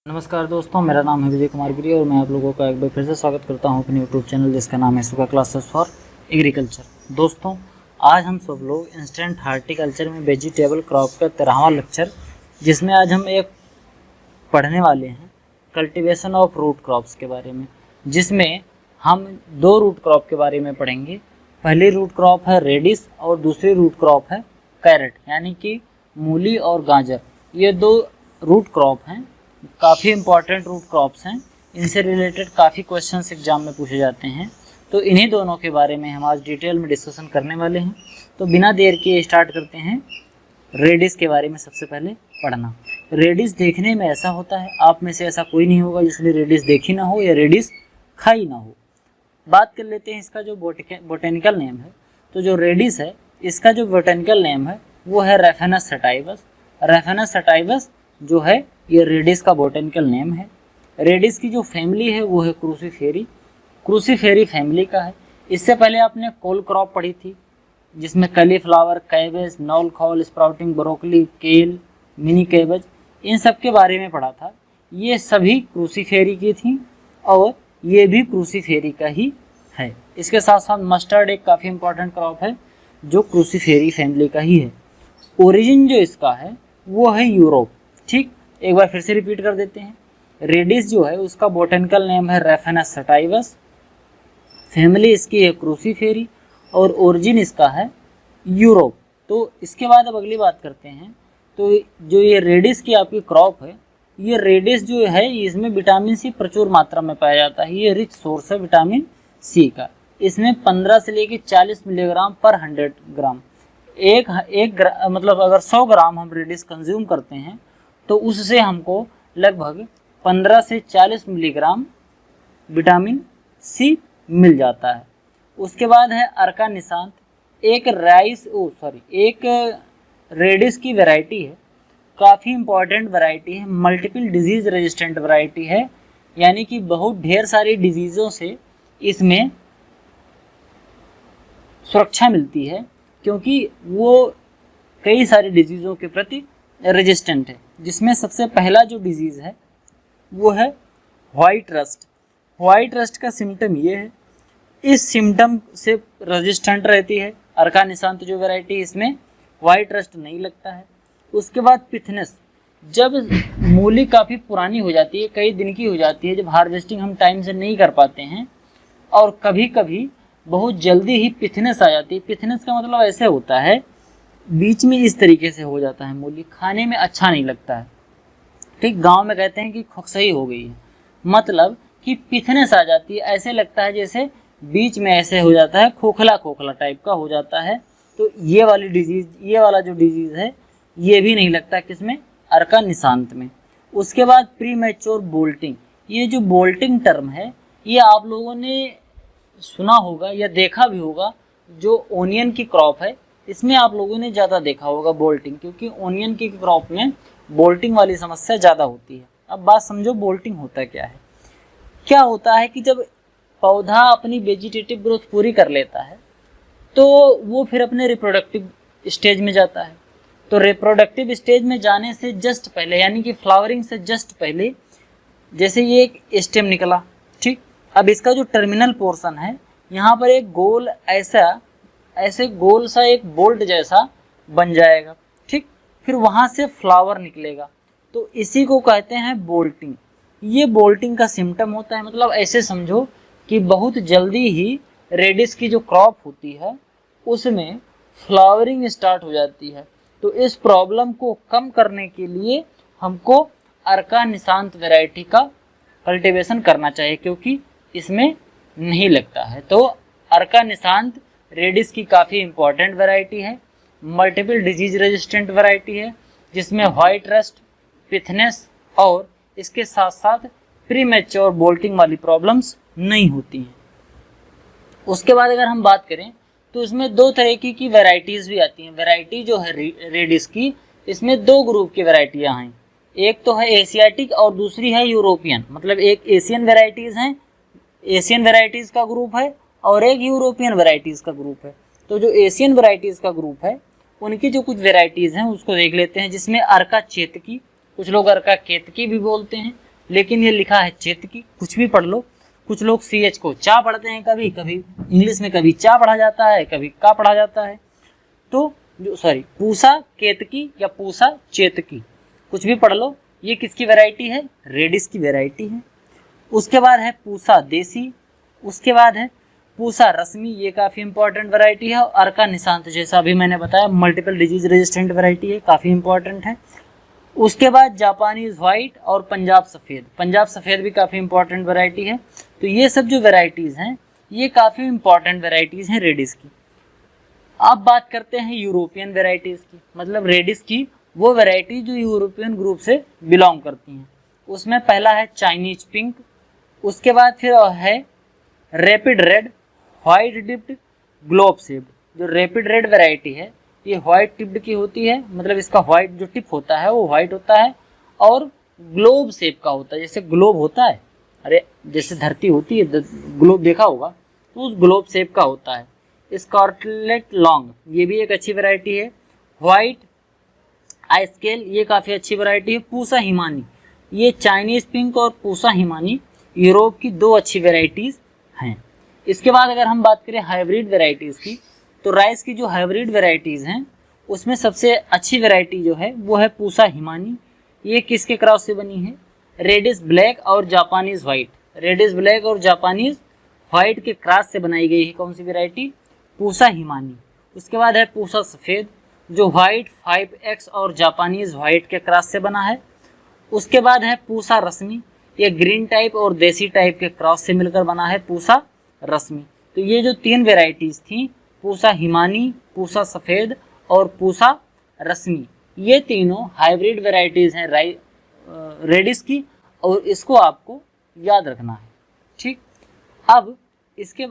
नमस्कार दोस्तों, मेरा नाम है विजय कुमार गिरी और मैं आप लोगों का एक बार फिर से स्वागत करता हूं अपने यूट्यूब चैनल जिसका नाम है सुगा क्लासेस फॉर एग्रीकल्चर। दोस्तों, आज हम सब लोग इंस्टेंट हार्टिकल्चर में वेजिटेबल क्रॉप का 13वां लेक्चर, जिसमें आज हम एक पढ़ने वाले हैं कल्टीवेशन ऑफ रूट क्रॉप्स के बारे में, जिसमें हम दो रूट क्रॉप के बारे में पढ़ेंगे। पहली रूट क्रॉप है रेडिस और दूसरी रूट क्रॉप है कैरेट, यानी कि मूली और गाजर। ये दो रूट क्रॉप हैं, काफ़ी इंपॉर्टेंट रूट क्रॉप्स हैं। इनसे रिलेटेड काफ़ी क्वेश्चंस एग्जाम में पूछे जाते हैं, तो इन्हीं दोनों के बारे में हम आज डिटेल में डिस्कशन करने वाले हैं। तो बिना देर किए स्टार्ट करते हैं रेडिस के बारे में। सबसे पहले पढ़ना, रेडिस देखने में ऐसा होता है, आप में से ऐसा कोई नहीं होगा जिसने रेडिस देखी ना हो या रेडिस खाई ना हो। बात कर लेते हैं इसका जो बोटेनिकल नेम है। तो जो रेडिस है, इसका जो बोटेनिकल नेम है वो है रेफेनस सटाइवस। रेफेनस सटाइवस जो है ये रेडिस का बोटेनिकल नेम है। रेडिस की जो फैमिली है वो है क्रूसीफेरी। क्रूसीफेरी फैमिली का है। इससे पहले आपने कोल क्रॉप पढ़ी थी, जिसमें cauliflower, cabbage, knol khol, sprouting, broccoli, kale, mini cabbage, इन सब के बारे में पढ़ा था। ये सभी क्रूसीफेरी की थी और ये भी क्रूसीफेरी का ही है। इसके साथ साथ मस्टर्ड एक काफ़ी इंपॉर्टेंट क्रॉप है जो क्रूसीफेरी फैमिली का ही है। ओरिजिन जो इसका है वो है यूरोप। ठीक, एक बार फिर से रिपीट कर देते हैं। रेडिस जो है उसका बोटेनिकल नेम है रेफेनस सटाइवस, फैमिली इसकी है क्रूसीफेरी और ओरिजिन इसका है यूरोप। तो इसके बाद अब अगली बात करते हैं। तो जो ये रेडिस की आपकी क्रॉप है, ये रेडिस जो है इसमें विटामिन सी प्रचुर मात्रा में पाया जाता है। ये रिच सोर्स है विटामिन सी का। इसमें 15 से लेकर 40 मिलीग्राम पर 100 ग्राम मतलब अगर 100 ग्राम हम रेडिस कंज्यूम करते हैं तो उससे हमको लगभग 15 से 40 मिलीग्राम विटामिन सी मिल जाता है। उसके बाद है अर्का निशांत। एक रेडिस की वैरायटी है, काफ़ी इंपॉर्टेंट वैरायटी है, मल्टीपल डिजीज़ रेजिस्टेंट वैरायटी है, यानी कि बहुत ढेर सारी डिजीज़ों से इसमें सुरक्षा मिलती है, क्योंकि वो कई सारी डिजीज़ों के प्रति रेजिस्टेंट है। जिसमें सबसे पहला जो डिजीज़ है वो है वाइट रस्ट। वाइट रस्ट का सिम्टम ये है, इस सिम्टम से रेजिस्टेंट रहती है अर्का निशांत जो वैरायटी, इसमें वाइट रस्ट नहीं लगता है। उसके बाद पिथनेस, जब मूली काफ़ी पुरानी हो जाती है, कई दिन की हो जाती है, जब हार्वेस्टिंग हम टाइम से नहीं कर पाते हैं और कभी कभी बहुत जल्दी ही पिथनेस आ जाती है। पिथनेस का मतलब ऐसे होता है, बीच में इस तरीके से हो जाता है, मूली खाने में अच्छा नहीं लगता है। ठीक, गांव में कहते हैं कि खोखसई हो गई है, मतलब कि पिथनेस आ जाती है, ऐसे लगता है जैसे बीच में ऐसे हो जाता है, खोखला खोखला टाइप का हो जाता है। तो ये वाला जो डिजीज़ है ये भी नहीं लगता किसमें, अर्का निशांत में। उसके बाद प्री मैच्योर बोल्टिंग। ये जो बोल्टिंग टर्म है ये आप लोगों ने सुना होगा या देखा भी होगा। जो ओनियन की क्रॉप है इसमें आप लोगों ने ज़्यादा देखा होगा बोल्टिंग, क्योंकि ओनियन की क्रॉप में बोल्टिंग वाली समस्या ज़्यादा होती है। अब बात समझो बोल्टिंग होता क्या है। क्या होता है कि जब पौधा अपनी वेजिटेटिव ग्रोथ पूरी कर लेता है तो वो फिर अपने रिप्रोडक्टिव स्टेज में जाता है। तो रिप्रोडक्टिव स्टेज में जाने से जस्ट पहले, यानी कि फ्लावरिंग से जस्ट पहले, जैसे ये एक स्टेम निकला, ठीक, अब इसका जो टर्मिनल पोर्शन है यहाँ पर एक गोल ऐसे गोल सा एक बोल्ट जैसा बन जाएगा। ठीक, फिर वहाँ से फ्लावर निकलेगा, तो इसी को कहते हैं बोल्टिंग। ये बोल्टिंग का सिम्टम होता है। मतलब ऐसे समझो कि बहुत जल्दी ही रेडिस की जो क्रॉप होती है उसमें फ्लावरिंग स्टार्ट हो जाती है। तो इस प्रॉब्लम को कम करने के लिए हमको अर्का निशांत वैरायटी का कल्टीवेशन करना चाहिए, क्योंकि इसमें नहीं लगता है। तो अर्का निशांत रेडिस की काफ़ी इंपॉर्टेंट वैरायटी है, मल्टीपल डिजीज रेजिस्टेंट वैरायटी है, जिसमें वाइट रस्ट, पिथनेस और इसके साथ साथ प्री मैच्योर बोल्टिंग वाली प्रॉब्लम्स नहीं होती हैं। उसके बाद अगर हम बात करें तो इसमें दो तरह की वैरायटीज़ भी आती हैं। वैरायटी जो है रेडिस की, इसमें दो ग्रुप की वैरायटियाँ हैं। एक तो है एशियाटिक और दूसरी है यूरोपियन। मतलब एक एशियन वैरायटीज़ हैं, एशियन वैरायटीज़ का ग्रुप है, और एक यूरोपियन वैरायटीज़ का ग्रुप है। तो जो एशियन वैरायटीज़ का ग्रुप है उनकी जो कुछ वैरायटीज़ हैं उसको देख लेते हैं, जिसमें अर्का चेतकी, कुछ लोग अर्का केतकी भी बोलते हैं, लेकिन ये लिखा है चेतकी, कुछ भी पढ़ लो। कुछ लोग CH को चा पढ़ते हैं, कभी कभी इंग्लिश में कभी चा पढ़ा जाता है, कभी का पढ़ा जाता है। तो जो पूसा केतकी या पूसा चेतकी, कुछ भी पढ़ लो। ये किसकी वैरायटी है? रेडिस की वैरायटी है। उसके बाद है पूसा देसी, उसके बाद है पूसा रश्मि, ये काफ़ी इंपॉर्टेंट वैरायटी है। और अर्का निशांत, जैसा अभी मैंने बताया, मल्टीपल डिजीज रेजिस्टेंट वैरायटी है, काफ़ी इंपॉर्टेंट है। उसके बाद जापानीज व्हाइट और पंजाब सफ़ेद, पंजाब सफ़ेद भी काफ़ी इंपॉर्टेंट वैरायटी है। तो ये सब जो वैरायटीज़ हैं ये काफ़ी इंपॉर्टेंट वैरायटीज़ हैं रेडिस की। अब बात करते हैं यूरोपियन वैरायटीज़ की, मतलब रेडिस की वो वैरायटी जो यूरोपियन ग्रुप से बिलोंग करती हैं। उसमें पहला है चाइनीज पिंक, उसके बाद फिर है rapid red, white tipped, globe shaped. जो रैपिड रेड वैरायटी है ये व्हाइट टिप्ड की होती है, मतलब इसका व्हाइट जो टिप होता है वो व्हाइट होता है और ग्लोब शेप का होता है, जैसे ग्लोब होता है, अरे जैसे धरती होती है ग्लोब देखा होगा, तो उस ग्लोब शेप का होता है। स्कारलेट लॉन्ग, ये भी एक अच्छी वैरायटी है। व्हाइट आई स्केल, ये काफ़ी अच्छी वैरायटी है। पूसा हिमानी, ये चाइनीज़ पिंक और पूसा हिमानी यूरोप की दो अच्छी वैरायटीज़ हैं। इसके बाद अगर हम बात करें हाइब्रिड वैरायटीज़ की, तो राइस की जो हाइब्रिड वैरायटीज़ हैं उसमें सबसे अच्छी वैरायटी जो है वो है पूसा हिमानी। ये किसके क्रॉस से बनी है? रेडिस ब्लैक और जापानीज़ वाइट, रेडिस ब्लैक और जापानीज़ वाइट के क्रॉस से बनाई गई है कौन सी वैरायटी? पूसा हिमानी। उसके बाद है पूसा सफ़ेद, जो वाइट 5X और जापानीज़ वाइट के क्रॉस से बना है। उसके बाद है पूसा रश्मि, ये ग्रीन टाइप और देसी टाइप के क्रॉस से मिलकर बना है पूसा रश्मि। तो ये जो तीन वेराइटीज़ थी, पूसा हिमानी, पूसा सफ़ेद और पूसा रश्मि, ये तीनों हाइब्रिड वेराइटीज़ हैं रेडिस की, और इसको आपको याद रखना है। ठीक, अब इसके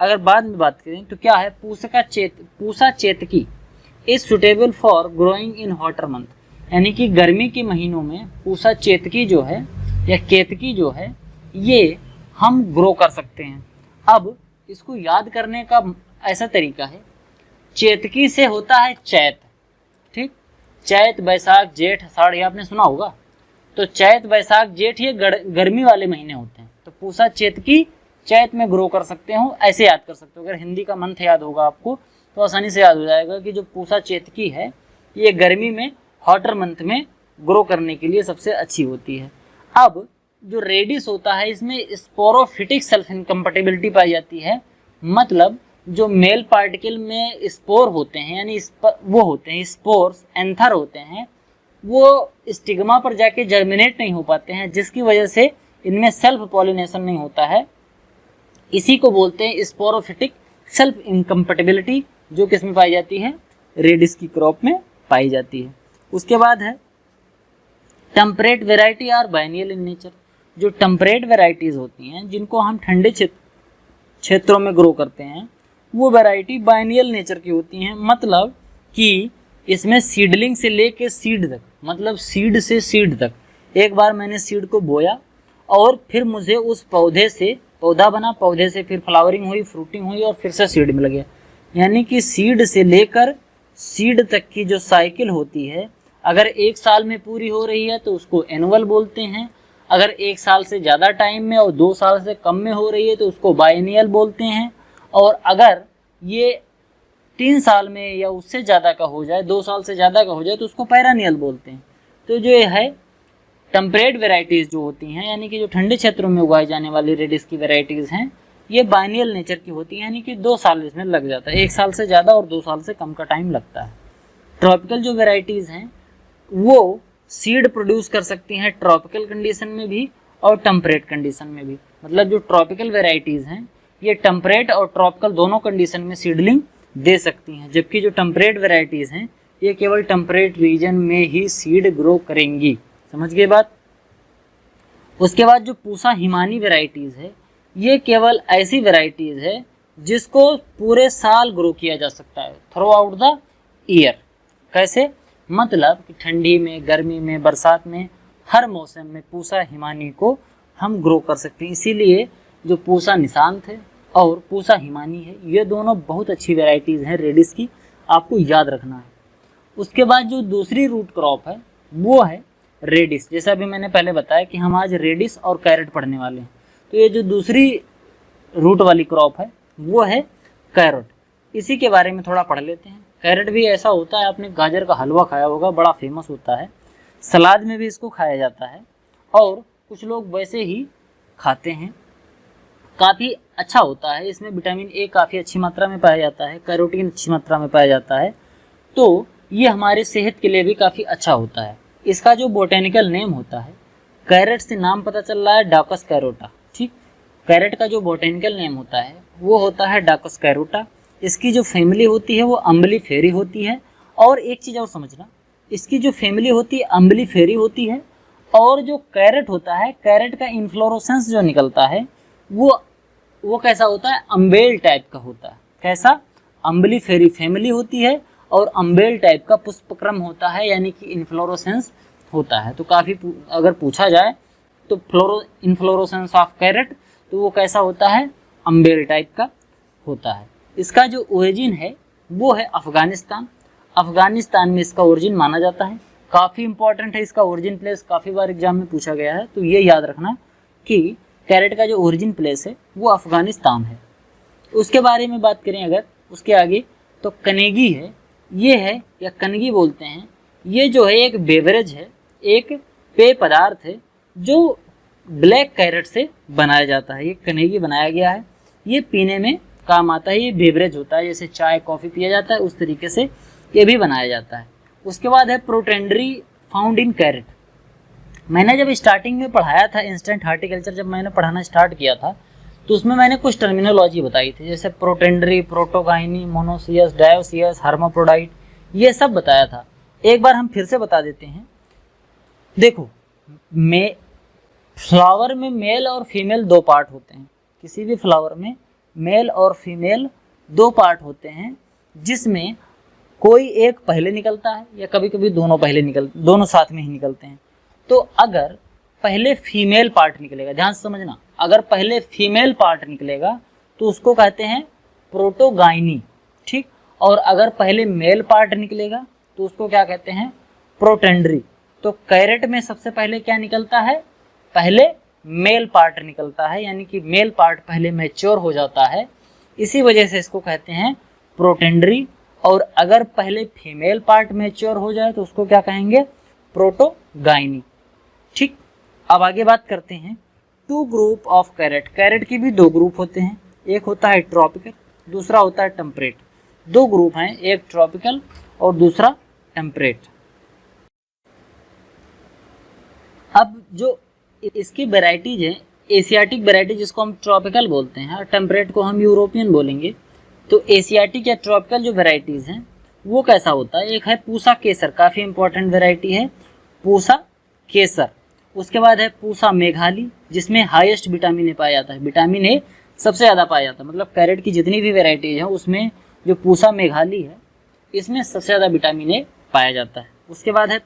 अगर बाद में बात करें तो क्या है? Pusa Chetki is suitable for growing in hotter month, यानी कि गर्मी के महीनों में पूसा चेतकी जो है या केतकी जो है ये हम ग्रो कर सकते हैं। अब इसको याद करने का ऐसा तरीका है, चेतकी से होता है चैत, ठीक, चैत बैसाख जेठ आषाढ़, ये आपने सुना होगा। तो चैत बैसाख जेठ ये गर्मी वाले महीने होते हैं, तो पूसा चेतकी चैत में ग्रो कर सकते हो, ऐसे याद कर सकते हो। अगर हिंदी का मंथ याद होगा आपको तो आसानी से याद हो जाएगा कि जो पूसा चेतकी है ये गर्मी में हॉटर मंथ में ग्रो करने के लिए सबसे अच्छी होती है। अब जो रेडिस होता है इसमें स्पोरोफिटिक सेल्फ इनकम्पैटिबिलिटी पाई जाती है, मतलब जो मेल पार्टिकल में स्पोर होते हैं, यानी वो होते हैं स्पोर्स, एंथर होते हैं, वो स्टिग्मा पर जाके जर्मिनेट नहीं हो पाते हैं, जिसकी वजह से इनमें सेल्फ पॉलिनेशन नहीं होता है। इसी को बोलते हैं स्पोरोफिटिक सेल्फ इनकम्पैटिबिलिटी, जो किस में पाई जाती है? रेडिस की क्रॉप में पाई जाती है। उसके बाद है temperate variety are biennial in nature. जो टेम्परेट वेराइटीज़ होती हैं जिनको हम ठंडे क्षेत्रों में ग्रो करते हैं, वो वैरायटी बाइनियल नेचर की होती हैं, मतलब कि इसमें सीडलिंग से लेके सीड तक, मतलब सीड से सीड तक, एक बार मैंने सीड को बोया और फिर मुझे उस पौधे से पौधा बना, पौधे से फिर फ्लावरिंग हुई, फ्रूटिंग हुई और फिर से सीड मिल गया। यानी कि सीड से लेकर सीड तक की जो साइकिल होती है, अगर एक साल में पूरी हो रही है तो उसको एनुअल बोलते हैं, अगर एक साल से ज़्यादा टाइम में और 2 साल से कम में हो रही है तो उसको बाइनियल बोलते हैं, और अगर ये 3 साल में या उससे ज़्यादा का हो जाए, 2 साल से ज़्यादा का हो जाए तो उसको पैरानियल बोलते हैं। तो जो ये है टेम्परेट वेराइटीज़ जो होती हैं, यानी कि जो ठंडे क्षेत्रों में उगाई जाने वाली रेडिस की वेराइटीज़ हैं, ये बाइनियल नेचर की होती हैं, यानी कि 2 साल इसमें लग जाता है, 1 साल से ज़्यादा और 2 साल से कम का टाइम लगता है। ट्रॉपिकल जो वेराइटीज़ हैं वो सीड प्रोड्यूस कर सकती हैं ट्रॉपिकल कंडीशन में भी और टेम्परेट कंडीशन में भी, मतलब जो ट्रॉपिकल वेराइटीज़ हैं ये टेम्परेट और ट्रॉपिकल दोनों कंडीशन में सीडलिंग दे सकती हैं, जबकि जो टेम्परेट वेराइटीज़ हैं ये केवल टेम्परेट रीजन में ही सीड ग्रो करेंगी। समझ गए बात? उसके बाद जो पूसा हिमानी वेराइटीज़ है ये केवल ऐसी वेराइटीज़ है जिसको पूरे साल ग्रो किया जा सकता है, थ्रू आउट द ईयर। कैसे? मतलब कि ठंडी में, गर्मी में, बरसात में, हर मौसम में पूसा हिमानी को हम ग्रो कर सकते हैं। इसीलिए जो पूसा निशांत है और पूसा हिमानी है ये दोनों बहुत अच्छी वेराइटीज़ हैं रेडिस की, आपको याद रखना है। उसके बाद जो दूसरी रूट क्रॉप है वो है रेडिस, जैसा भी मैंने पहले बताया कि हम आज रेडिस और कैरेट पढ़ने वाले हैं। तो ये जो दूसरी रूट वाली क्रॉप है वो है कैरेट, इसी के बारे में थोड़ा पढ़ लेते हैं। कैरेट भी ऐसा होता है, आपने गाजर का हलवा खाया होगा, बड़ा फेमस होता है, सलाद में भी इसको खाया जाता है और कुछ लोग वैसे ही खाते हैं। काफ़ी अच्छा होता है, इसमें विटामिन ए काफ़ी अच्छी मात्रा में पाया जाता है, कैरोटीन अच्छी मात्रा में पाया जाता है, तो ये हमारे सेहत के लिए भी काफ़ी अच्छा होता है। इसका जो बोटेनिकल नेम होता है, कैरेट से नाम पता चल रहा है डाकस कैरोटा, ठीक। कैरेट का जो बोटेनिकल नेम होता है वो होता है डाकस कैरोटा। इसकी जो फैमिली होती है वो अम्बलीफेरी होती है। और एक चीज़ और समझना, इसकी जो फैमिली होती है अम्बलीफेरी होती है, और जो कैरेट होता है, कैरेट का इन्फ्लोरोसेंस जो निकलता है वो कैसा होता है, अम्बेल टाइप का होता है। कैसा, अम्बलीफेरी फैमिली होती है और अम्बेल टाइप का पुष्पक्रम होता है, यानी कि इन्फ्लोरोसेंस होता है। तो काफ़ी अगर पूछा जाए तो इन्फ्लोरोसेंस ऑफ कैरेट, तो वो कैसा होता है, अम्बेल टाइप का होता है। इसका जो ओरिजिन है वो है अफ़गानिस्तान। अफ़गानिस्तान में इसका ओरिजिन माना जाता है। काफ़ी इंपॉर्टेंट है इसका ओरिजिन प्लेस, काफ़ी बार एग्जाम में पूछा गया है, तो ये याद रखना कि कैरेट का जो ओरिजिन प्लेस है वो अफ़गानिस्तान है। उसके बारे में बात करें अगर उसके आगे, तो कनेगी है, ये है या कनगी बोलते हैं, ये जो है एक बेवरेज है, एक पेय पदार्थ है जो ब्लैक कैरेट से बनाया जाता है। ये कनेगी बनाया गया है, ये पीने में काम आता है, ये बेवरेज होता है, जैसे चाय कॉफ़ी पिया जाता है उस तरीके से ये भी बनाया जाता है। उसके बाद है प्रोटेंडरी फाउंड इन कैरेट। मैंने जब स्टार्टिंग में पढ़ाया था इंस्टेंट हार्टिकल्चर, जब मैंने पढ़ाना स्टार्ट किया था तो उसमें मैंने कुछ टर्मिनोलॉजी बताई थी, जैसे प्रोटेंडरी, प्रोटोगाइनी, मोनोसियस, डायोसियस, हर्माफ्रोडाइट, ये सब बताया था। एक बार हम फिर से बता देते हैं। देखो, फ्लावर में मेल और फीमेल दो पार्ट होते हैं। किसी भी फ्लावर में मेल और फीमेल दो पार्ट होते हैं, जिसमें कोई एक पहले निकलता है या कभी कभी दोनों साथ में ही निकलते हैं। तो अगर पहले फीमेल पार्ट निकलेगा, ध्यान से समझना, अगर पहले फीमेल पार्ट निकलेगा तो उसको कहते हैं प्रोटोगाइनी, ठीक। और अगर पहले मेल पार्ट निकलेगा तो उसको क्या कहते हैं, प्रोटेंडरी। तो कैरेट में सबसे पहले क्या निकलता है, पहले मेल पार्ट निकलता है, यानी कि मेल पार्ट पहले मैच्योर हो जाता है, इसी वजह से इसको कहते हैं प्रोटेंडरी। और अगर पहले फीमेल पार्ट मैच्योर हो जाए तो उसको क्या कहेंगे, प्रोटोगाइनी, ठीक। अब आगे बात करते हैं two group of carrot. Carrot के भी दो ग्रुप होते हैं, एक होता है ट्रॉपिकल, दूसरा होता है टेम्परेट। दो ग्रुप हैं, एक ट्रॉपिकल और दूसरा टेम्परेट। अब जो इसकी वेराइटीज हैं, एशियाटिक वेराइटी जिसको हम ट्रॉपिकल बोलते हैं और टेम्परेट को हम यूरोपियन बोलेंगे। तो एशियाटिक या ट्रॉपिकल जो वेराइटीज़ हैं वो कैसा होता है, एक है पूसा केसर, काफ़ी इंपॉर्टेंट वेराइटी है पूसा केसर। उसके बाद है पूसा मेघाली, जिसमें हाईएस्ट विटामिन ए पाया जाता है, विटामिन ए सबसे ज़्यादा पाया जाता है। मतलब कैरेट की जितनी भी वेराइटीज हैं उसमें जो पूसा मेघाली है इसमें सबसे ज़्यादा विटामिन ए पाया जाता है। उसके बाद है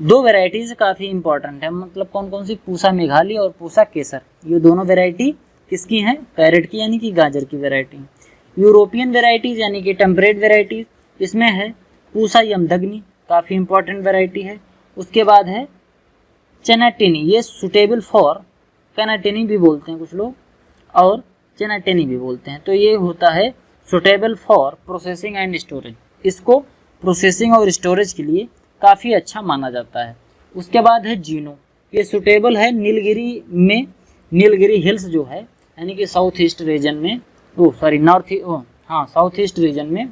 दो वेराइटीज़ काफ़ी इंपॉर्टेंट है, मतलब कौन कौन सी, पूसा मेघाली और पूसा केसर। ये दोनों वेराइटी किसकी हैं, कैरेट की, यानी कि गाजर की वेराइटी। यूरोपियन वेराइटीज़ यानी कि टेम्परेट वेराइटीज़, इसमें है पूसा यमदग्नि, काफ़ी इंपॉर्टेंट वेराइटी है। उसके बाद है चेनाटिनी, ये सुटेबल फॉर, कैनाटिनी भी बोलते हैं कुछ लोग और चेनाटिनी भी बोलते हैं। तो ये होता है suitable for processing and storage, इसको प्रोसेसिंग और स्टोरेज के लिए काफ़ी अच्छा माना जाता है। उसके बाद है जीनो, ये सुटेबल है नीलगिरी में, नीलगिरी हिल्स जो है यानी कि साउथ ईस्ट रीजन में, साउथ ईस्ट रीजन में,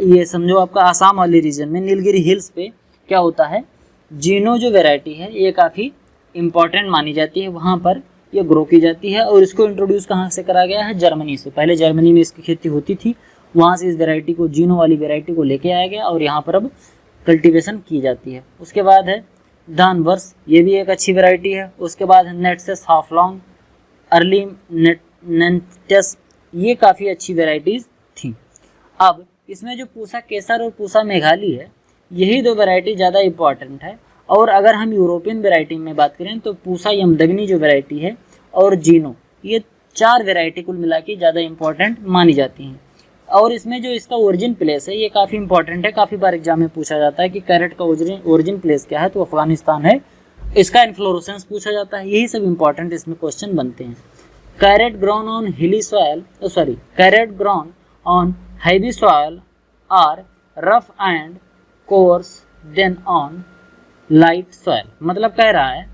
ये समझो आपका आसाम वाली रीजन में नीलगिरी हिल्स पे क्या होता है, जीनो जो वैरायटी है ये काफ़ी इम्पॉर्टेंट मानी जाती है, वहाँ पर ये ग्रो की जाती है। और इसको इंट्रोड्यूस कहाँ से करा गया है, जर्मनी से। पहले जर्मनी में इसकी खेती होती थी, वहाँ से इस वैरायटी को, जीनो वाली वैरायटी को लेके आया गया और यहाँ पर अब कल्टीवेशन की जाती है। उसके बाद है दानवर्स, ये भी एक अच्छी वैरायटी है। उसके बाद है नेटसेस हाफलॉन्ग, अर्ली नेंटस, ये काफ़ी अच्छी वैरायटीज़ थी। अब इसमें जो पूसा केसर और पूसा मेघाली है, यही दो वैरायटी ज़्यादा इम्पॉर्टेंट है। और अगर हम यूरोपियन वैरायटी में बात करें तो पूसा यमदग्नि जो वैरायटी है और जीनो, ये चार वैरायटी कुल मिला के ज़्यादा इम्पॉर्टेंट मानी जाती हैं। और इसमें जो इसका ओरिजिन प्लेस है ये काफ़ी इंपॉर्टेंट है, काफ़ी बार एग्जाम में पूछा जाता है कि कैरेट का ओरिजिन प्लेस क्या है, तो अफगानिस्तान है। इसका इन्फ्लोरेसेंस पूछा जाता है, यही सब इंपॉर्टेंट इसमें क्वेश्चन बनते हैं। Carrot grown on hilly soil, carrot grown on heavy soil are rough and coarse than on light soil. मतलब कह रहा है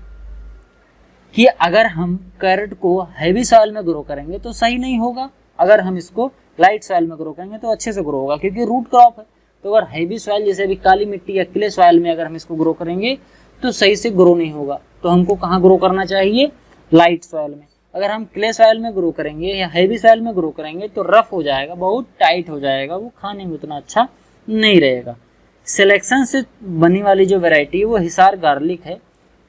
कि अगर हम कैरेट को हैवी सॉइल में ग्रो करेंगे तो सही नहीं होगा, अगर हम इसको लाइट सॉइल में ग्रो करेंगे तो अच्छे से ग्रो होगा, क्योंकि रूट क्रॉप है। तो अगर हैवी सॉइल जैसे अभी काली मिट्टी या क्ले सॉइल में अगर हम इसको ग्रो करेंगे तो सही से ग्रो नहीं होगा। तो हमको कहाँ ग्रो करना चाहिए? लाइट सॉइल में। अगर हम क्ले सॉइल में ग्रो करेंगे या हैवी सॉइल में ग्रो करेंगे तो रफ हो जाएगा, बहुत टाइट हो जाएगा, वो खाने में उतना अच्छा नहीं रहेगा। सिलेक्शन से बनी वाली जो वैरायटी है वो हिसार गार्लिक है।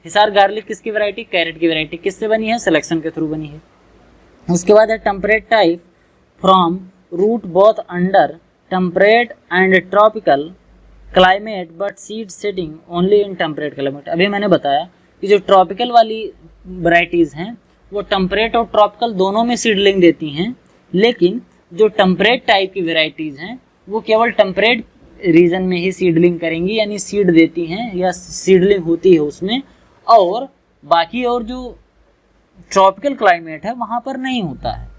हिसार गार्लिक किसकी वैरायटी? कैरेट की वैरायटी। किससे बनी है? सिलेक्शन के थ्रू बनी है। उसके बाद है temperate type from root both under temperate and tropical climate but seed setting only in temperate climate. अभी मैंने बताया कि जो ट्रॉपिकल वाली वैरायटीज़ हैं वो टेम्परेट और ट्रॉपिकल दोनों में सीडलिंग देती हैं, लेकिन जो टेम्परेट टाइप की वैरायटीज़ हैं वो केवल टेम्परेट रीजन में ही सीडलिंग करेंगी, यानी सीड देती हैं या सीडलिंग होती है उसमें, और बाकी और जो ट्रॉपिकल क्लाइमेट है वहाँ पर नहीं होता है।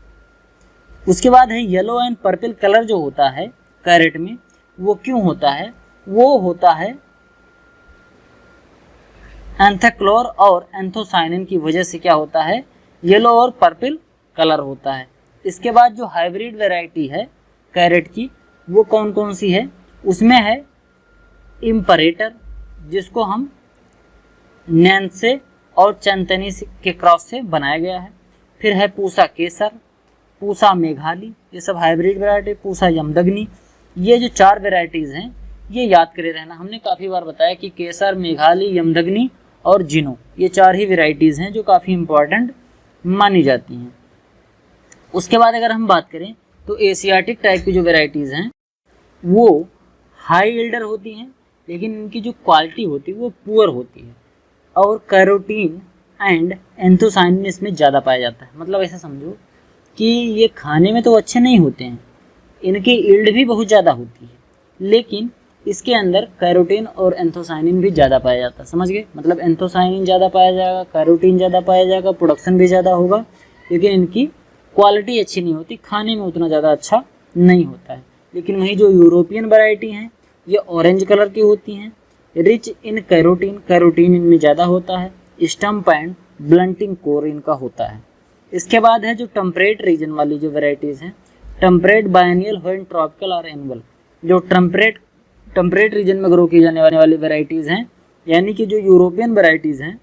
उसके बाद है येलो एंड पर्पल कलर जो होता है कैरेट में, वो क्यों होता है? वो होता है एंथोक्लोर और एंथोसाइनिन की वजह से क्या होता है? येलो और पर्पल कलर होता है। इसके बाद जो हाइब्रिड वैरायटी है कैरेट की वो कौन कौन सी है? उसमें है इम्परेटर, जिसको हम नैन्से और चंतनी के क्रॉस से बनाया गया है। फिर है पूसा केसर, पूसा मेघाली, ये सब हाइब्रिड वैरायटी। पूसा यमदग्नि, ये जो 4 वैरायटीज़ हैं ये याद करे रहना। हमने काफ़ी बार बताया कि केसर, मेघाली, यमदग्नि और जिनो, ये 4 ही वैरायटीज़ हैं जो काफ़ी इंपॉर्टेंट मानी जाती हैं। उसके बाद अगर हम बात करें तो एशियाटिक टाइप की जो वैरायटीज़ हैं वो हाई एल्डर होती हैं, लेकिन इनकी जो क्वालिटी होती है वो पुअर होती है, और कैरोटीन एंड एंथोसाइनिन इसमें ज़्यादा पाया जाता है। मतलब ऐसा समझो कि ये खाने में तो अच्छे नहीं होते हैं, इनकी ईल्ड भी बहुत ज़्यादा होती है, लेकिन इसके अंदर कैरोटीन और एंथोसाइनिन भी ज़्यादा पाया जाता है। समझ गए? मतलब एंथोसाइनिन ज़्यादा पाया जाएगा, कैरोटीन ज़्यादा पाया जाएगा, प्रोडक्शन भी ज़्यादा होगा, लेकिन इनकी क्वालिटी अच्छी नहीं होती, खाने में उतना ज़्यादा अच्छा नहीं होता है। लेकिन वही जो यूरोपियन वैरायटी हैं ये ऑरेंज कलर की होती हैं, रिच इन कैरोटीन, कैरोटीन इनमें ज़्यादा होता है, स्टम्प एंड ब्लंटिंग कोर इनका होता है। इसके बाद है जो टेम्परेट रीजन वाली जो वैरायटीज़ हैं, टेम्परेट, बायनियल, व्हेन ट्रॉपिकल और एनुअल। जो टेम्परेट रीजन में ग्रो की जाने वाली वैरायटीज़ हैं, यानी कि जो यूरोपियन वैरायटीज़ हैं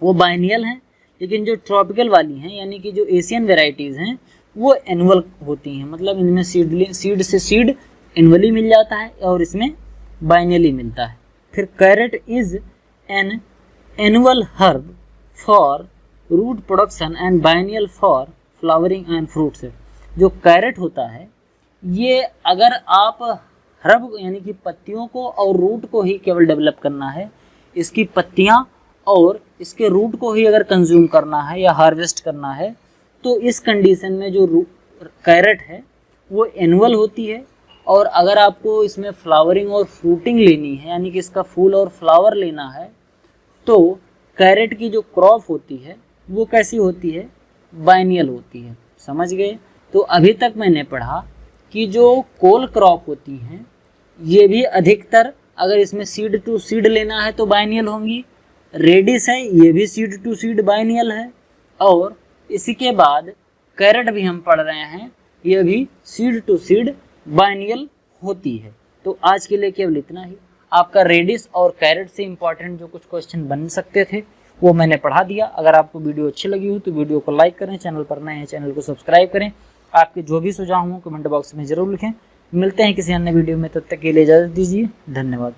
वो बायनियल हैं, लेकिन जो ट्रॉपिकल वाली हैं यानी कि जो एशियन वैरायटीज़ हैं वो एनुअल होती हैं। मतलब इनमें सीड से सीड एनुअली मिल जाता है और इसमें बायनियली मिलता है। फिर carrot is an annual herb for root production and biennial for flowering and fruits. जो कैरेट होता है ये अगर आप हर्ब यानी कि पत्तियों को और रूट को ही केवल डेवलप करना है, इसकी पत्तियां और इसके रूट को ही अगर कंज्यूम करना है या हार्वेस्ट करना है, तो इस कंडीशन में जो कैरेट है वो एनुअल होती है। और अगर आपको इसमें फ्लावरिंग और फ्रूटिंग लेनी है यानी कि इसका फूल और फ्लावर लेना है, तो कैरेट की जो क्रॉप होती है वो कैसी होती है? बायनियल होती है। समझ गए? तो अभी तक मैंने पढ़ा कि जो कोल क्रॉप होती हैं ये भी अधिकतर अगर इसमें सीड टू सीड लेना है तो बायनियल होंगी। रेडिस है ये भी सीड टू सीड बायनियल है, और इसी के बाद कैरेट भी हम पढ़ रहे हैं ये भी सीड टू सीड बायनियल होती है। तो आज के लिए केवल इतना ही। आपका रेडिस और कैरेट से इंपॉर्टेंट जो कुछ क्वेश्चन बन सकते थे वो मैंने पढ़ा दिया। अगर आपको वीडियो अच्छी लगी हो तो वीडियो को लाइक करें, चैनल पर नए हैं चैनल को सब्सक्राइब करें। आपके जो भी सुझाव हों कमेंट बॉक्स में ज़रूर लिखें। मिलते हैं किसी अन्य वीडियो में, तब तक के लिए इजाज़त दीजिए। धन्यवाद।